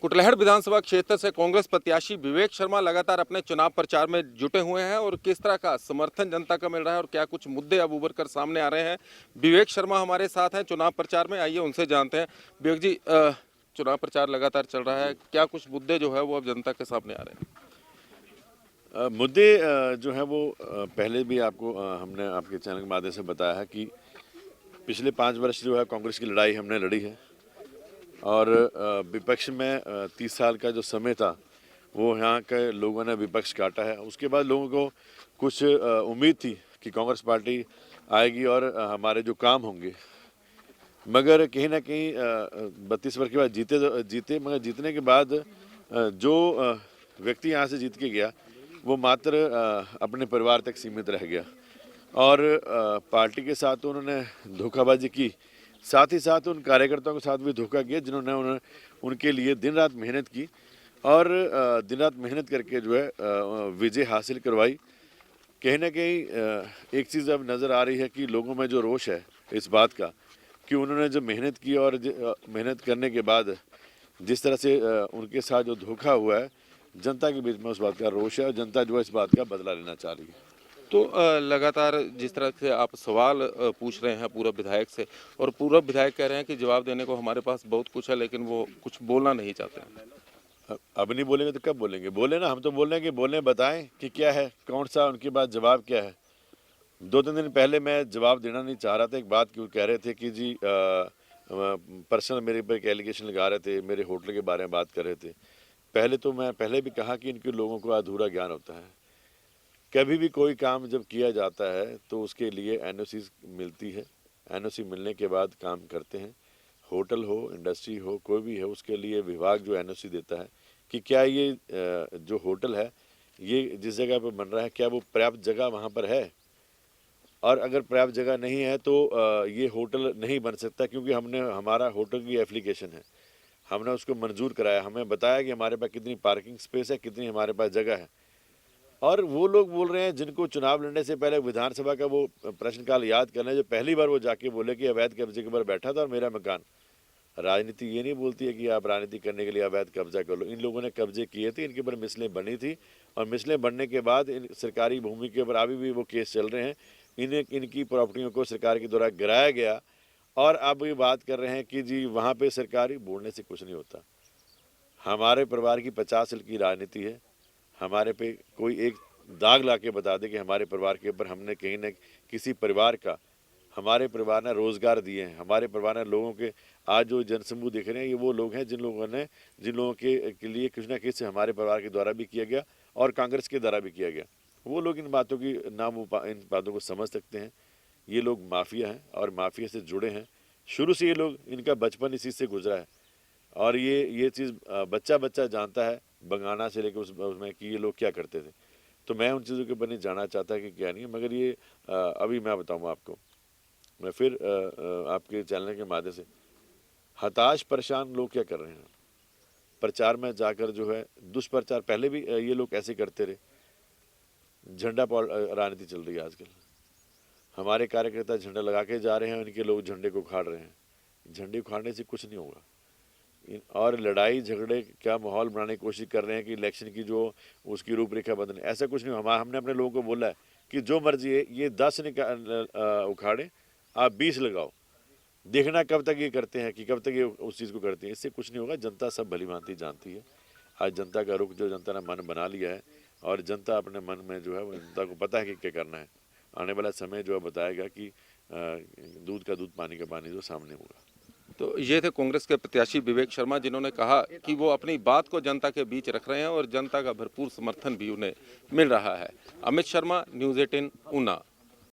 कुटलैहड़ विधानसभा क्षेत्र से कांग्रेस प्रत्याशी विवेक शर्मा लगातार अपने चुनाव प्रचार में जुटे हुए हैं और किस तरह का समर्थन जनता का मिल रहा है और क्या कुछ मुद्दे अब उभर कर सामने आ रहे हैं। विवेक शर्मा हमारे साथ हैं चुनाव प्रचार में, आइए उनसे जानते हैं। विवेक जी, चुनाव प्रचार लगातार चल रहा है, क्या कुछ मुद्दे जो है वो अब जनता के सामने आ रहे हैं? मुद्दे जो है वो पहले भी आपको हमने आपके चैनल के माध्यम से बताया है कि पिछले 5 वर्ष जो है कांग्रेस की लड़ाई हमने लड़ी है और विपक्ष में 30 साल का जो समय था वो यहाँ के लोगों ने विपक्ष काटा है। उसके बाद लोगों को कुछ उम्मीद थी कि कांग्रेस पार्टी आएगी और हमारे जो काम होंगे, मगर कहीं ना कहीं 32 वर्ष के बाद जीते मगर जीतने के बाद जो व्यक्ति यहाँ से जीत के गया वो मात्र अपने परिवार तक सीमित रह गया और पार्टी के साथ उन्होंने धोखाबाजी की, साथ ही साथ उन कार्यकर्ताओं के साथ भी धोखा किया जिन्होंने उनके लिए दिन रात मेहनत की और दिन रात मेहनत करके जो है विजय हासिल करवाई। कहीं ना कहीं एक चीज़ अब नज़र आ रही है कि लोगों में जो रोष है इस बात का कि उन्होंने जो मेहनत की और मेहनत करने के बाद जिस तरह से उनके साथ जो धोखा हुआ है, जनता के बीच में उस बात का रोष है और जनता जो है इस बात का बदला लेना चाह रही है। तो लगातार जिस तरह से आप सवाल पूछ रहे हैं पूर्व विधायक से और पूर्व विधायक कह रहे हैं कि जवाब देने को हमारे पास बहुत कुछ है लेकिन वो कुछ बोलना नहीं चाहते हैं। अब नहीं बोलेंगे तो कब बोलेंगे? बोले ना, हम तो बोल रहे हैं कि बोलें, बताएं कि क्या है, कौन सा उनके पास जवाब क्या है। 2-3 दिन पहले मैं जवाब देना नहीं चाह रहा था, एक बात क्यों कह रहे थे कि जी पर्सनल मेरे पर एक एलिगेशन लगा रहे थे, मेरे होटल के बारे में बात कर रहे थे। पहले तो मैं पहले भी कहा कि इनके लोगों को अधूरा ज्ञान होता है। कभी भी कोई काम जब किया जाता है तो उसके लिए एनओसी मिलती है, एनओसी मिलने के बाद काम करते हैं। होटल हो, इंडस्ट्री हो, कोई भी है, उसके लिए विभाग जो एनओसी देता है कि क्या ये जो होटल है ये जिस जगह पर बन रहा है क्या वो पर्याप्त जगह वहाँ पर है, और अगर पर्याप्त जगह नहीं है तो ये होटल नहीं बन सकता, क्योंकि हमने हमारा होटल की एप्लीकेशन है, हमने उसको मंजूर कराया, हमें बताया कि हमारे पास कितनी पार्किंग स्पेस है, कितनी हमारे पास जगह है। और वो लोग बोल रहे हैं जिनको चुनाव लड़ने से पहले विधानसभा का वो प्रश्नकाल याद करना है, जो पहली बार वो जाके बोले कि अवैध कब्जे के ऊपर बैठा था और मेरा मकान। राजनीति ये नहीं बोलती है कि आप राजनीति करने के लिए अवैध कब्जा कर लो। इन लोगों ने कब्जे किए थे, इनके ऊपर मिसलें बनी थी और मिसलें बनने के बाद इन सरकारी भूमि के ऊपर अभी भी वो केस चल रहे हैं। इनकी प्रॉपर्टियों को सरकार के द्वारा गिराया गया और अब ये बात कर रहे हैं कि जी वहाँ पे सरकारी बोलने से कुछ नहीं होता। हमारे परिवार की 50 साल की राजनीति है, हमारे पे कोई एक दाग ला के बता दे कि हमारे परिवार के ऊपर हमने कहीं न किसी परिवार का, हमारे परिवार ने रोज़गार दिए हैं, हमारे परिवार ने लोगों के आज जो जनसमूह दिख रहे हैं ये वो लोग हैं जिन लोगों के लिए कुछ ना कुछ हमारे परिवार के द्वारा भी किया गया और कांग्रेस के द्वारा भी किया गया। वो लोग इन बातों की इन बातों को समझ सकते हैं। ये लोग माफिया हैं और माफिया से जुड़े हैं। शुरू से ये लोग, इनका बचपन इसी से गुजरा है और ये चीज़ बच्चा जानता है बंगाना से लेकर उसमें कि ये लोग क्या करते थे। तो मैं उन चीज़ों के ऊपर नहीं जानना चाहता कि क्या नहीं है, मगर ये अभी मैं बताऊँगा आपको। मैं फिर आपके चैनल के माध्यम से, हताश परेशान लोग क्या कर रहे हैं, प्रचार में जाकर जो है दुष्प्रचार, पहले भी ये लोग ऐसे करते रहे। झंडा राजनीति चल रही है आजकल, हमारे कार्यकर्ता झंडा लगा के जा रहे हैं, उनके लोग झंडे को उखाड़ रहे हैं। झंडे उखाड़ने से कुछ नहीं होगा और लड़ाई झगड़े का माहौल बनाने की कोशिश कर रहे हैं कि इलेक्शन की जो उसकी रूपरेखा बदलने, ऐसा कुछ नहीं। हमने अपने लोगों को बोला है कि जो मर्जी है ये 10 उखाड़े, आप 20 लगाओ, देखना कब तक ये करते हैं कि कब तक ये उस चीज़ को करते हैं। इससे कुछ नहीं होगा। जनता सब भली भांति जानती है। आज जनता का रुख जो जनता ने मन बना लिया है और जनता अपने मन में जो है वो जनता को पता है कि क्या करना है। आने वाला समय जो है बताएगा कि दूध का दूध पानी का पानी जो सामने होगा। तो ये थे कांग्रेस के प्रत्याशी विवेक शर्मा जिन्होंने कहा कि वो अपनी बात को जनता के बीच रख रहे हैं और जनता का भरपूर समर्थन भी उन्हें मिल रहा है। अमित शर्मा, न्यूज़ 18 ऊना।